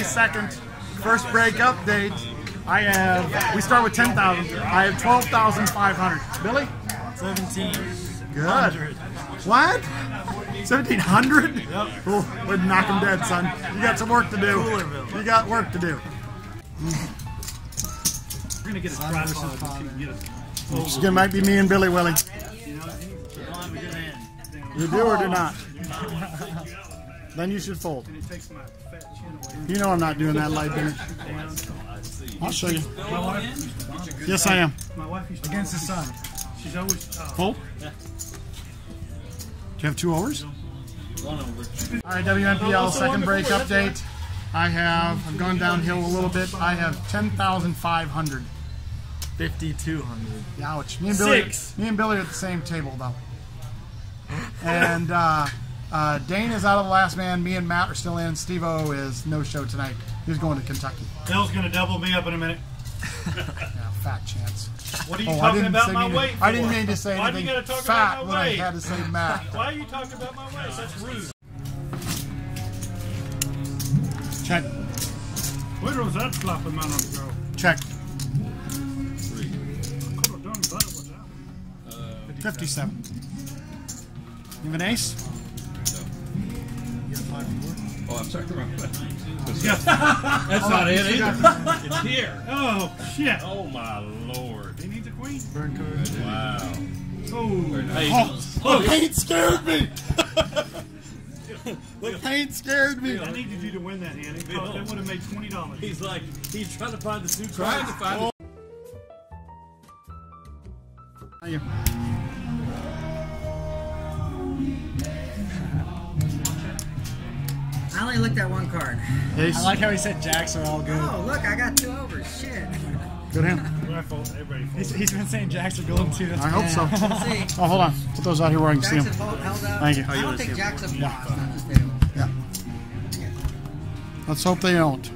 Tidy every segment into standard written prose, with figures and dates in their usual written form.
22nd, first break update. We start with 10,000. I have 12,500. Billy? 17. Good. What? 1,700? Yep. Oh, we'd knock him dead, son. You got some work to do. You got work to do. We're gonna get a tripod. It might be me and Billy Willie. You do or do not? Then you should fold. You know I'm not doing that light dinner. I'll show you. Yes, I am. Against the sun. She's always fold. Do you have 2 overs? 1 over. All right, WNPL second break update. I've gone downhill a little bit. I have 10,500. 5,200. Ouch. Me and Billy are at the same table though. And Dane is out of the last man. Me and Matt are still in. Steve-O is no show tonight. He's going to Kentucky. Bill's going to double me up in a minute. Yeah, fat chance. What are you talking about my weight for? I didn't mean to say anything fat when I had to say Matt. Why are you talking about my weight? That's rude. Check. Where was that flopping man on the go? Check. 3. Could have done better with that. 57. You have an ace? No. You got 5-4? Oh, I'm sorry. That's not it either. It's here. Oh, shit. Oh, my Lord. He needs a queen. Burn card. Wow. Oh, the paint scared me. The paint scared me. I needed you to win that hand. That would have made $20. He's like, he's trying to find the 2 cards. Trying to find the... I only looked at 1 card. Ace. I like how he said jacks are all good. Oh, look, I got 2 overs. Shit. Good hand. He's been saying jacks are golden too. I hope so. Let's see. Oh, hold on. Put those out here where I can see Jacks them. held up. Thank you. I don't think jacks have lost on this table. Yeah. Let's hope they don't.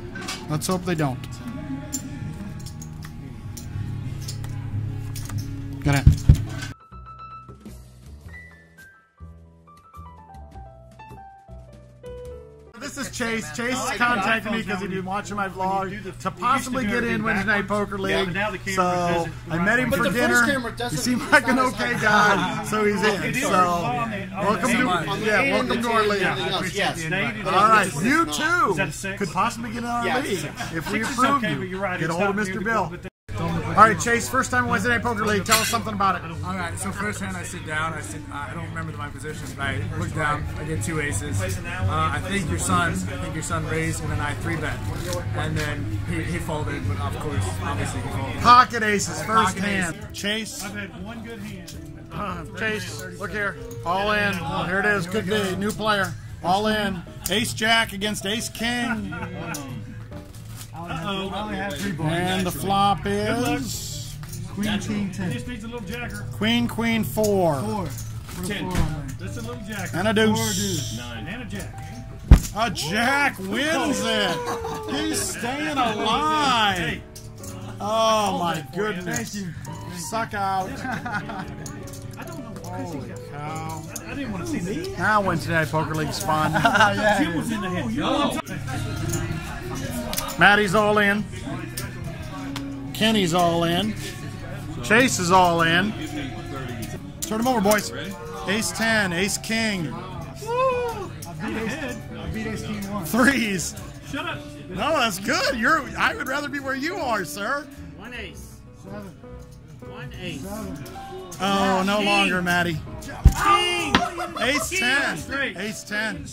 Let's hope they don't. Good hand. This is Chase. Chase is contacting me because he'd been watching my vlog to possibly get in Wednesday Night Poker League. So I met him for dinner. He seemed like an okay guy, so he's in. So welcome to our league. All right, you too could possibly get in our league if we approve you. Get a hold of MrBill. All right, Chase, first time in Wednesday Night Poker League. Tell us something about it. All right, so first hand I sit down. I don't remember my positions, but I look down. I get 2 aces. I think your son raised, and then I 3-bet. And then he folded, but of course, obviously he folded. Pocket aces, first hand. Chase. I've had 1 good hand. Chase, look here. All in. Here it is. Good day. New player. All in. Ace Jack against Ace King. And the flop is Queen, King, 10. He just needs a little jacker. Queen, Queen, 4. 10. That's a little jacker. And a deuce. 9. And a jack. A jack wins it. He's staying alive. Oh my goodness. Suck out. Holy cow. I didn't want to see this. Now Wednesday Night Poker League's fun. Jim was in the head. Matty's all in. Kenny's all in. Chase is all in. Turn them over, boys. Ace 10, Ace King. I beat Ace King 1. 3s. Shut up. No, that's good. I would rather be where you are, sir. 1 ace. 7. 1 ace. 7. Oh, no longer, Matty. King. Ace 10. Ace 10.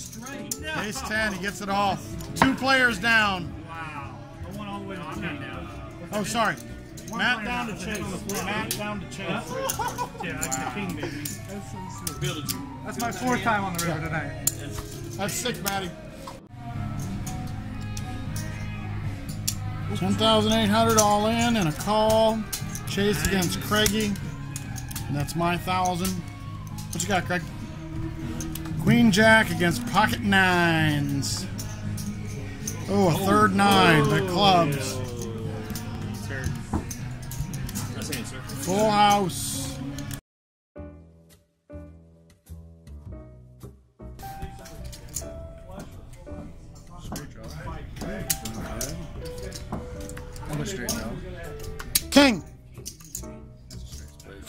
Ace 10. He gets it all. 2 players down. Wow. I went all the way to 10 now. Oh, sorry. Matt down to Chase. Matt down to Chase. Yeah, that's the king, baby. That's my 4th time on the river tonight. That's sick, Matty. 10,800 all in and a call. Chase against Craigie. And that's my 1,000. What you got, Craig? Queen Jack against pocket 9s. Oh, a 3rd 9, the clubs. Full house.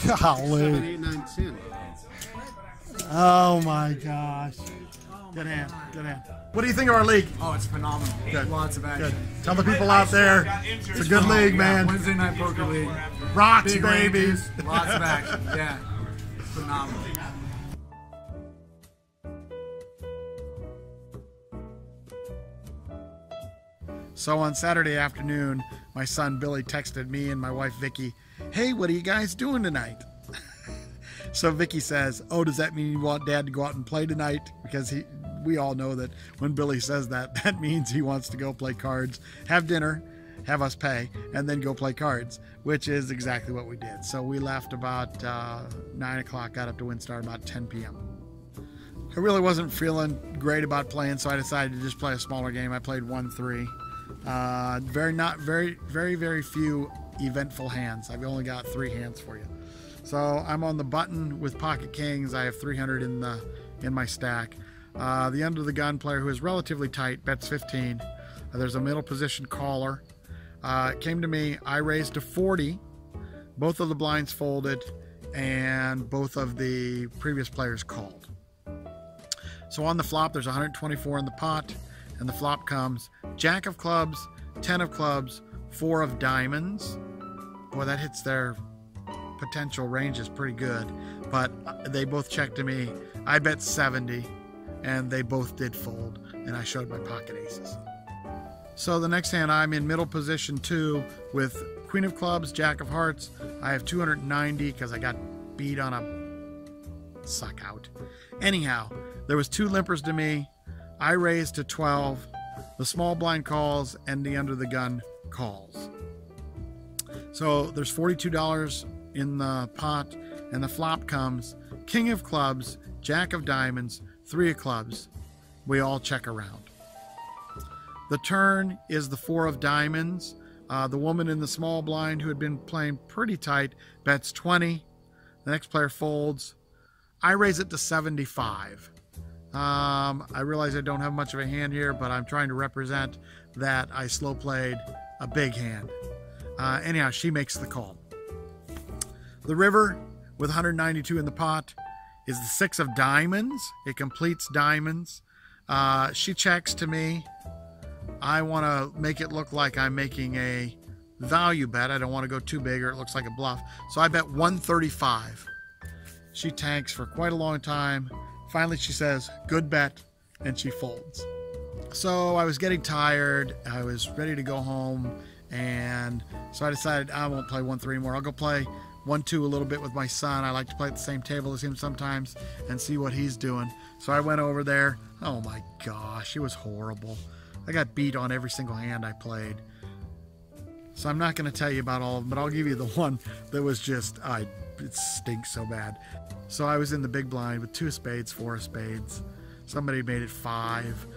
Golly. 7, 8, 9, 10. Oh my gosh. Good hand. Good hand. What do you think of our league? Oh, it's phenomenal. Good. Lots of action. Good. Tell the people out there, it's a good league, man. Wednesday night poker league. Rocks, Big baby. ranges, lots of action. Yeah. It's phenomenal. So on Saturday afternoon, my son Billy texted me and my wife Vicky, "Hey, what are you guys doing tonight?" So Vicky says, "Oh, does that mean you want Dad to go out and play tonight?" Because we all know that when Billy says that, that means he wants to go play cards, have dinner, have us pay, and then go play cards, which is exactly what we did. So we left about 9 o'clock, got up to WinStar about 10 p.m. I really wasn't feeling great about playing, so I decided to just play a smaller game. I played 1-3. Very few eventful hands. I've only got 3 hands for you. So I'm on the button with pocket kings. I have 300 in my stack. The under the gun player, who is relatively tight, bets 15. There's a middle position caller. It came to me. I raised to 40. Both of the blinds folded, and both of the previous players called. So on the flop, there's 124 in the pot, and the flop comes Jack of clubs, 10 of clubs, 4 of diamonds. Boy, that hits their potential range is pretty good, but they both checked to me. I bet 70, and they both did fold, and I showed my pocket aces. So the next hand, I'm in middle position 2 with Queen of clubs, Jack of hearts. I have 290 because I got beat on a suck out. Anyhow, there was 2 limpers to me. I raised to 12. The small blind calls, and the under the gun calls. So there's $42 in the pot, and the flop comes King of clubs, Jack of diamonds, 3 of clubs. We all check around. The turn is the 4 of diamonds. The woman in the small blind, who had been playing pretty tight, bets 20. The next player folds. I raise it to 75. I realize I don't have much of a hand here, but I'm trying to represent that I slow played a big hand. Anyhow, she makes the call. The river, with 192 in the pot, is the 6 of diamonds. It completes diamonds. She checks to me. I want to make it look like I'm making a value bet. I don't want to go too big or it looks like a bluff. So I bet 135. She tanks for quite a long time. Finally, she says, "Good bet," and she folds. So I was getting tired. I was ready to go home, and so I decided I won't play 1-3 anymore. I'll go play 1-2 a little bit with my son. I like to play at the same table as him sometimes and see what he's doing. So I went over there. Oh my gosh, it was horrible. I got beat on every single hand I played. So I'm not going to tell you about all of them, but I'll give you the one that was just, it stinks so bad. So I was in the big blind with 2 of spades, 4 of spades. Somebody made it 5.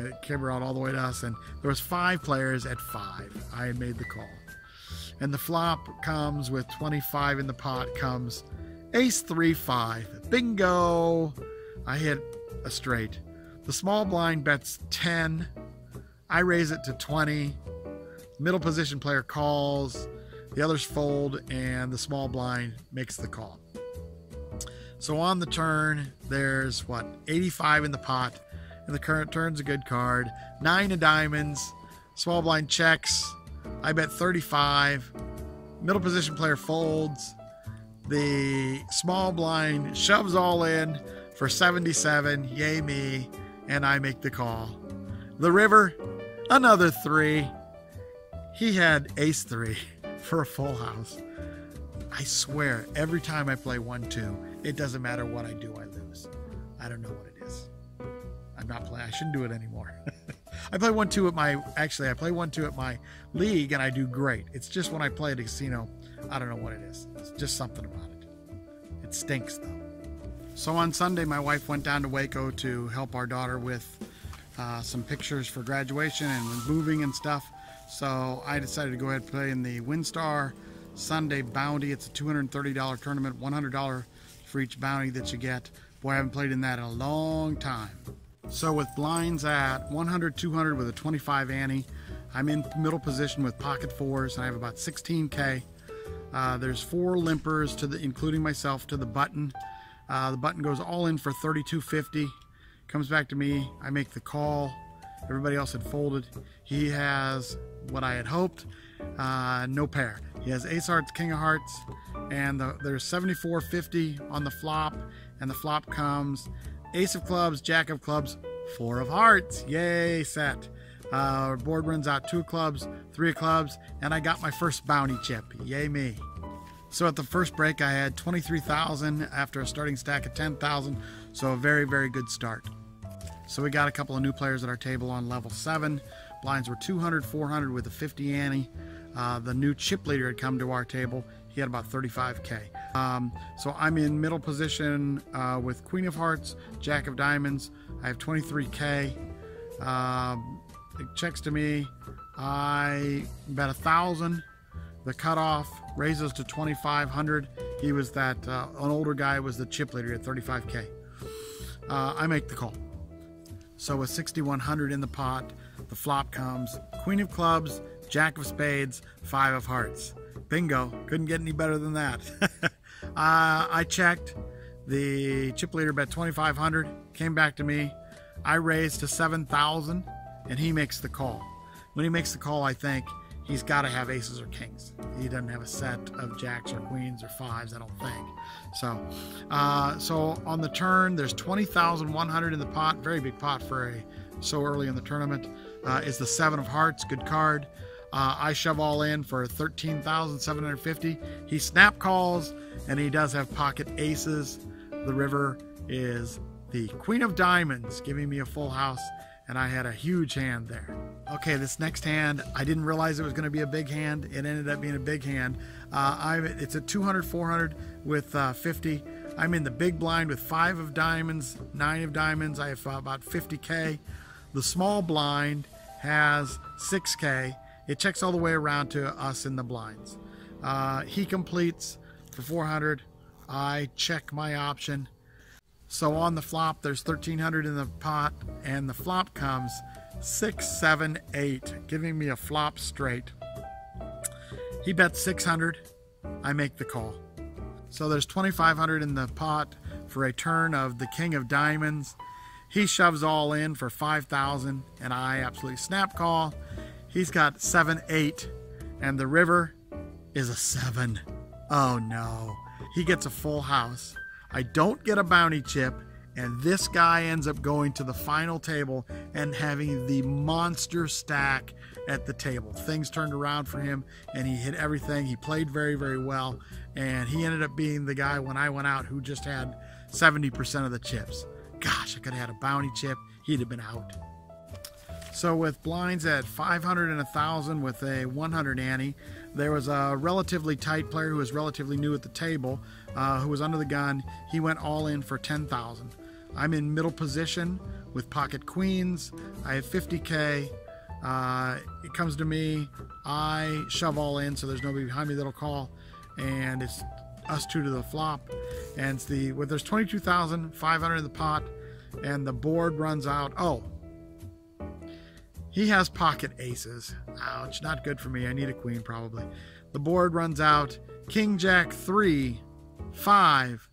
It came around all the way to us, and there was 5 players at 5. I had made the call. And the flop comes with 25 in the pot, comes ace 3-5. Bingo! I hit a straight. The small blind bets 10. I raise it to 20. Middle position player calls. The others fold, and the small blind makes the call. So on the turn, there's 85 in the pot, and the current turn's a good card. 9 of diamonds. Small blind checks. I bet 35. Middle position player folds. The small blind shoves all in for 77. Yay me. And I make the call. The river, another 3. He had ace 3 for a full house. I swear, every time I play 1-2, it doesn't matter what I do, I lose. I don't know what it is. I'm not playing. I shouldn't do it anymore. I play 1-2 at my, actually, I play 1-2 at my league, and I do great. It's just when I play at a casino, I don't know what it is. It's just something about it. It stinks, though. So on Sunday, my wife went down to Waco to help our daughter with some pictures for graduation and moving and stuff. So I decided to go ahead and play in the WinStar Sunday bounty. It's a $230 tournament, $100 for each bounty that you get. Boy, I haven't played in that in a long time. So with blinds at 100, 200 with a 25 ante, I'm in middle position with pocket 4s, and I have about 16K. There's 4 limpers to the, including myself, to the button. The button goes all in for $32.50. Comes back to me. I make the call. Everybody else had folded. He has what I had hoped. No pair. He has Ace Hearts, King of Hearts, and there's $74.50 on the flop, and the flop comes Ace of Clubs, Jack of Clubs, 4 of Hearts. Yay, set. Board runs out 2 of clubs, 3 of clubs, and I got my first bounty chip. Yay me. So at the first break I had 23,000 after a starting stack of 10,000, so a very, very good start. So we got a couple of new players at our table on level 7. Blinds were 200, 400 with a 50 ante. The new chip leader had come to our table. He had about 35K. So I'm in middle position with Queen of Hearts, Jack of Diamonds. I have 23K. It checks to me. I bet 1,000. The cutoff raises to 2,500. He was that an older guy was the chip leader at 35K. I make the call. So with 6,100 in the pot, the flop comes Queen of Clubs, Jack of Spades, 5 of Hearts. Bingo. Couldn't get any better than that. I checked. The chip leader bet 2,500. Came back to me. I raised to 7,000, and he makes the call. When he makes the call, I think he's got to have aces or kings. He doesn't have a set of jacks or queens or 5s, I don't think. So on the turn, there's 20,100 in the pot. Very big pot for so early in the tournament. Is the 7 of Hearts, good card. I shove all in for 13,750. He snap calls, and he does have pocket aces. The river is the Queen of Diamonds, giving me a full house, and I had a huge hand there. Okay, this next hand, I didn't realize it was going to be a big hand. It ended up being a big hand. It's a 200, 400 with 50. I'm in the big blind with 5 of diamonds, 9 of diamonds. I have about 50K. The small blind has 6K. It checks all the way around to us in the blinds. He completes for 400. I check my option. So on the flop, there's 1,300 in the pot, and the flop comes 6, 7, 8, giving me a flop straight. He bets 600. I make the call. So there's 2,500 in the pot for a turn of the King of Diamonds. He shoves all in for 5,000, and I absolutely snap call. He's got 7, 8, and the river is a 7. Oh no. He gets a full house. I don't get a bounty chip, and this guy ends up going to the final table and having the monster stack at the table. Things turned around for him, and he hit everything. He played very, very well, and he ended up being the guy when I went out who just had 70% of the chips. Gosh, I could have had a bounty chip. He'd have been out. So with blinds at 500 and 1,000 with a 100 ante, there was a relatively tight player who was relatively new at the table, who was under the gun. He went all in for 10,000. I'm in middle position with pocket queens. I have 50K. It comes to me. I shove all in, so there's nobody behind me that'll call, and it's us 2 to the flop. And it's there's 22,500 in the pot, and the board runs out. Oh. He has pocket aces. Ouch, not good for me. I need a queen probably. The board runs out. King, Jack, 3, 5,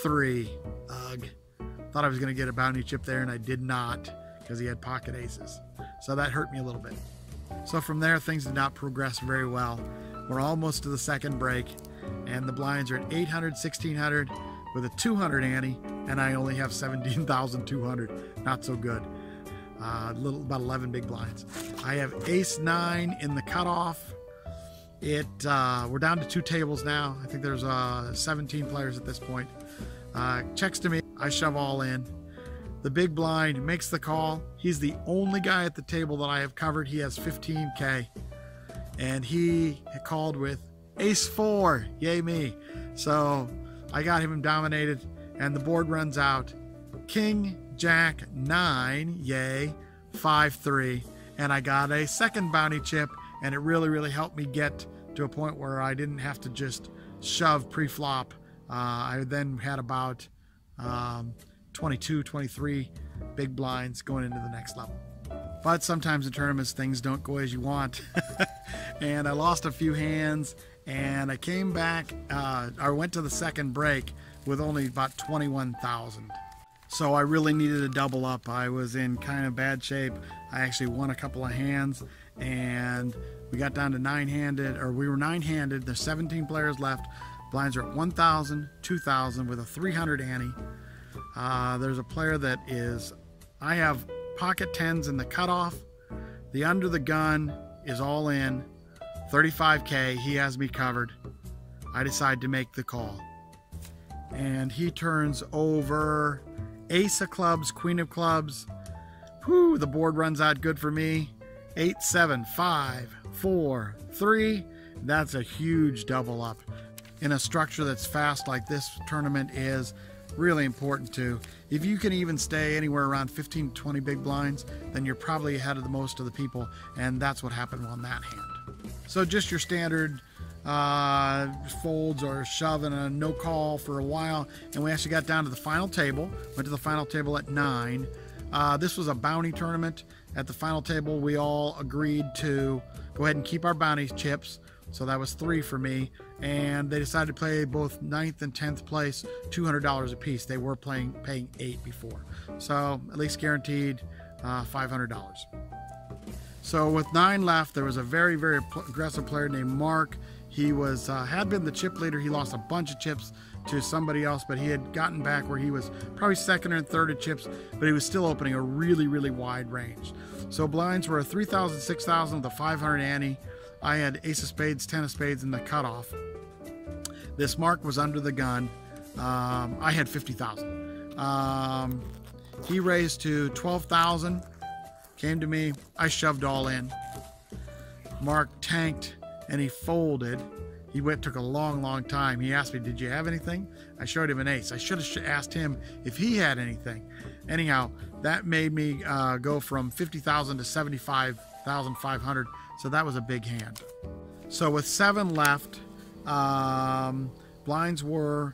3. Ugh. Thought I was going to get a bounty chip there, and I did not because he had pocket aces. So that hurt me a little bit. So from there, things did not progress very well. We're almost to the second break, and the blinds are at 800, 1,600 with a 200 ante, and I only have 17,200. Not so good. About 11 big blinds. I have ace 9 in the cutoff. We're down to 2 tables now. I think there's 17 players at this point. Checks to me. I shove all in. The big blind makes the call. He's the only guy at the table that I have covered. He has 15K, and he called with ace 4. Yay me. So I got him dominated, and the board runs out. King, Jack, 9, yay, 5, 3, and I got a second bounty chip, and it really, really helped me get to a point where I didn't have to just shove pre-flop. I then had about 22, 23 big blinds going into the next level. But sometimes in tournaments, things don't go as you want. And I lost a few hands, and I came back, I went to the second break with only about 21,000. So I really needed a double up. I was in kind of bad shape. I actually won a couple of hands, and we got down to nine-handed, or we were nine-handed. There's 17 players left. Blinds are at 1,000, 2,000 with a 300 ante. There's a player that is, I have pocket tens in the cutoff. The under the gun is all in, 35K. He has me covered. I decide to make the call. And he turns over ace of clubs, queen of clubs. Whew, the board runs out good for me. 8, 7, 5, 4, 3. That's a huge double up. In a structure that's fast like this tournament is, really important too. If you can even stay anywhere around 15 to 20 big blinds, then you're probably ahead of the most of the people, and that's what happened on that hand. So just your standard folds or shove and a no call for a while, and we actually got down to the final table. Went to the final table at 9. This was a bounty tournament. At the final table, we all agreed to go ahead and keep our bounty chips. So that was 3 for me, and they decided to play both 9th and 10th place, $200 a piece. They were paying 8 before, so at least guaranteed $500. So with 9 left, there was a very, very aggressive player named Mark. He was had been the chip leader. He lost a bunch of chips to somebody else, but he had gotten back where he was probably second or third of chips, but he was still opening a really, really wide range. So blinds were a 3,000, 6,000 with a 500 ante. I had ace of spades, 10 of spades in the cutoff. This Mark was under the gun. I had 50,000. He raised to 12,000, came to me. I shoved all in. Mark tanked and he folded. He took a long, long time. He asked me, did you have anything? I showed him an ace. I should have asked him if he had anything. Anyhow, that made me go from 50,000 to 75,500. So that was a big hand. So with 7 left, blinds were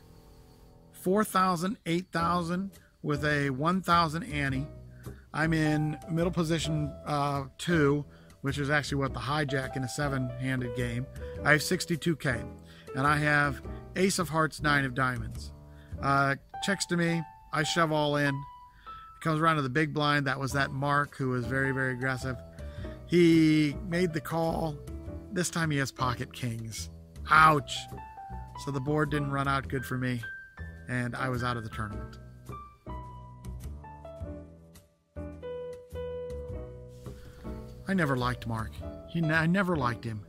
4,000, 8,000 with a 1,000 ante. I'm in middle position 2, which is actually what the hijack in a 7-handed game. I have 62K, and I have ace of hearts, 9 of diamonds. Checks to me, I shove all in. It comes around to the big blind. That was that Mark who was very, very aggressive. He made the call. This time he has pocket kings. Ouch. So the board didn't run out good for me, and I was out of the tournament. I never liked Mark. I never liked him.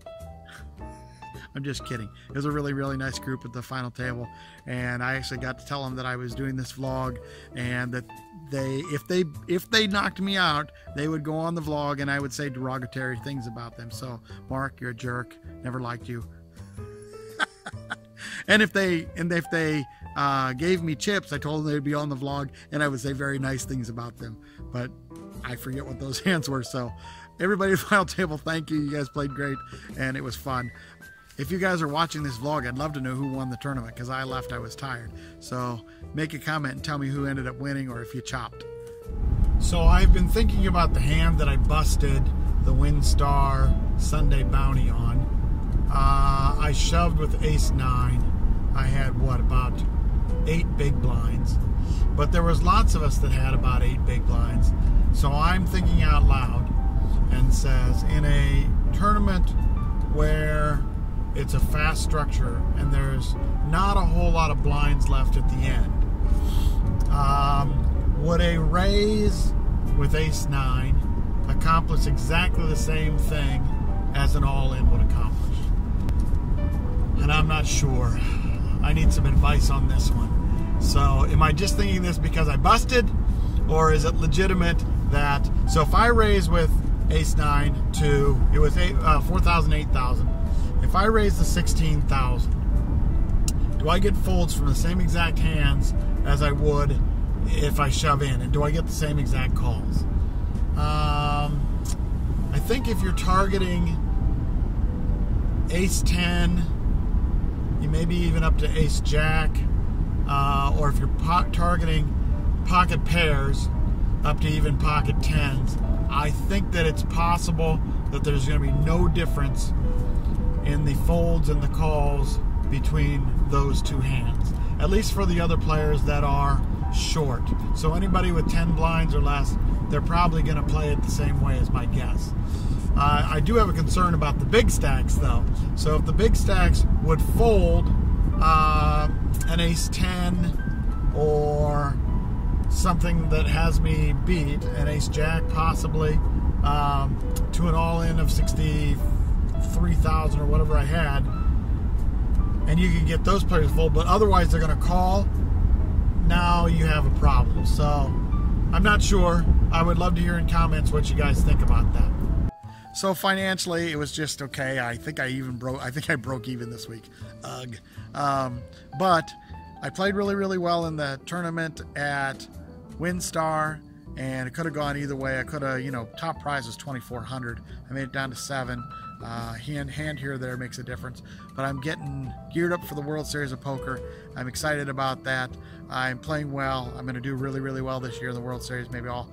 I'm just kidding. It was a really, really nice group at the final table, and I actually got to tell them that I was doing this vlog, and that if they knocked me out, they would go on the vlog and I would say derogatory things about them. So Mark, you're a jerk. Never liked you. and if they gave me chips, I told them they'd be on the vlog and I would say very nice things about them. But I forget what those hands were. So everybody at the final table, thank you. You guys played great and it was fun. If you guys are watching this vlog, I'd love to know who won the tournament, because I left, I was tired. So make a comment and tell me who ended up winning, or if you chopped. So I've been thinking about the hand that I busted the WinStar Sunday bounty on. I shoved with ace 9. I had, what, about 8 big blinds. But there was lots of us that had about 8 big blinds. So I'm thinking out loud and says, in a tournament where it's a fast structure and there's not a whole lot of blinds left at the end, would a raise with ace 9 accomplish exactly the same thing as an all-in would accomplish? And I'm not sure. I need some advice on this one. So am I just thinking this because I busted, or is it legitimate that, so if I raise with ace 9 to, it was 4,000, 8,000. If I raise the 16,000, do I get folds from the same exact hands as I would if I shove in? And do I get the same exact calls? I think if you're targeting ace 10, you maybe even up to ace jack, or if you're targeting pocket pairs up to even pocket 10s, I think that it's possible that there's going to be no difference in the folds and the calls between those two hands, at least for the other players that are short. So anybody with 10 blinds or less, they're probably going to play it the same way as my guess. I do have a concern about the big stacks though. So if the big stacks would fold an ace-10 or something that has me beat, an ace-jack possibly, to an all-in of 63,000 or whatever I had, and you can get those players to fold, but otherwise they're going to call, now you have a problem. So I'm not sure. I would love to hear in comments what you guys think about that. So financially, it was just okay. I think I broke even this week. Ugh. But I played really, really well in the tournament at WinStar, and it could have gone either way. I could have, top prize was 2,400. I made it down to 7. Hand here or there makes a difference. But I'm getting geared up for the World Series of Poker. I'm excited about that. I'm playing well. I'm going to do really, really well this year in the World Series. Maybe I'll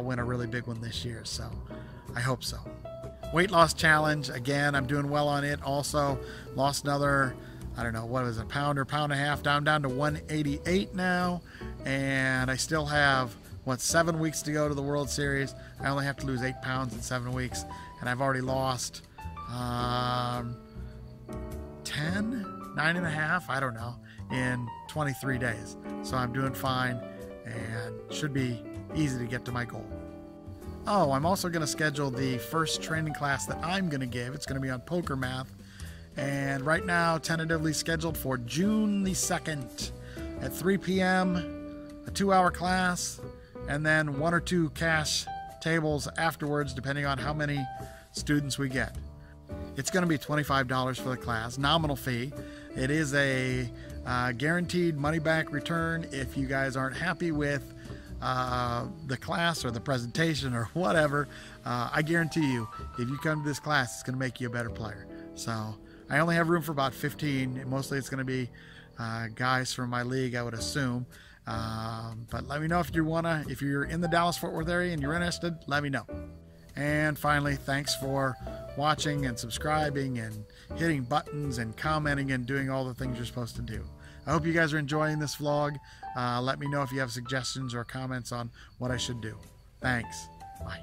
win a really big one this year. So I hope so. Weight loss challenge, again, I'm doing well on it. Also lost another, I don't know, what was it, pound and a half, down to 188 now, and I still have 7 weeks to go to the World Series. I only have to lose 8 pounds in 7 weeks, and I've already lost 9.5, I don't know, in 23 days. So I'm doing fine and should be easy to get to my goal. Oh, I'm also going to schedule the first training class that I'm going to give. It's going to be on poker math, and right now tentatively scheduled for June the 2nd at 3 p.m. a 2-hour class, and then 1 or 2 cash tables afterwards depending on how many students we get. It's going to be $25 for the class, nominal fee. It is a guaranteed money-back return if you guys aren't happy with the class or the presentation or whatever. I guarantee you, if you come to this class, it's going to make you a better player. So I only have room for about 15. Mostly it's going to be guys from my league, I would assume. But let me know if you're in the Dallas-Fort Worth area and you're interested, let me know. And finally, thanks for watching and subscribing and hitting buttons and commenting and doing all the things you're supposed to do. I hope you guys are enjoying this vlog. Let me know if you have suggestions or comments on what I should do. Thanks. Bye.